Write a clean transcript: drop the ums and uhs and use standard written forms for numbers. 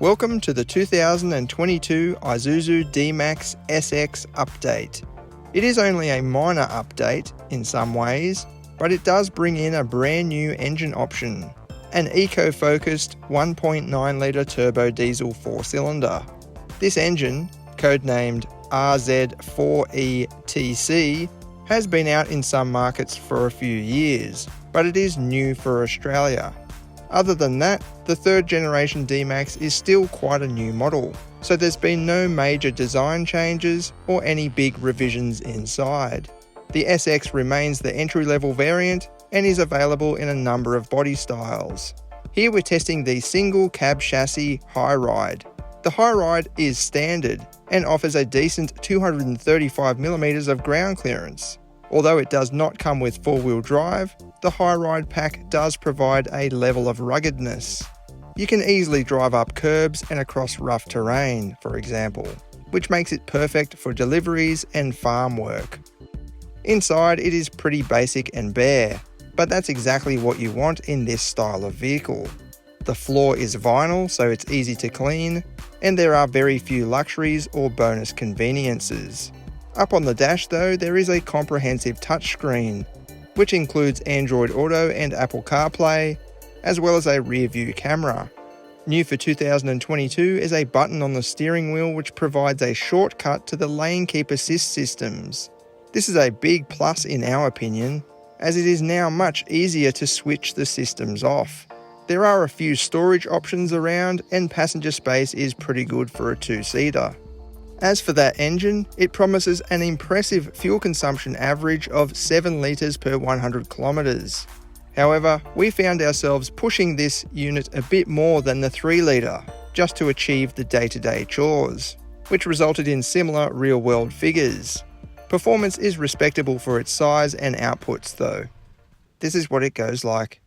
Welcome to the 2022 Isuzu D-Max SX update. It is only a minor update in some ways, but it does bring in a brand new engine option, an eco-focused 1.9 litre turbo diesel 4-cylinder. This engine, codenamed RZ4ETC, has been out in some markets for a few years, but it is new for Australia. Other than that, the third generation D-Max is still quite a new model, so there's been no major design changes or any big revisions inside. The SX remains the entry-level variant and is available in a number of body styles. Here we're testing the single cab chassis High Ride. The High Ride is standard and offers a decent 235mm of ground clearance. Although it does not come with four-wheel drive, the High Ride pack does provide a level of ruggedness. You can easily drive up curbs and across rough terrain, for example, which makes it perfect for deliveries and farm work. Inside it is pretty basic and bare, but that's exactly what you want in this style of vehicle. The floor is vinyl, so it's easy to clean, and there are very few luxuries or bonus conveniences. Up on the dash though, there is a comprehensive touchscreen, which includes Android Auto and Apple CarPlay, as well as a rear view camera. New for 2022 is a button on the steering wheel which provides a shortcut to the lane keep assist systems. This is a big plus in our opinion, as it is now much easier to switch the systems off. There are a few storage options around, and passenger space is pretty good for a two-seater. As for that engine, it promises an impressive fuel consumption average of 7 litres per 100 kilometres. However, we found ourselves pushing this unit a bit more than the 3 litre, just to achieve the day-to-day chores, which resulted in similar real-world figures. Performance is respectable for its size and outputs though. This is what it goes like.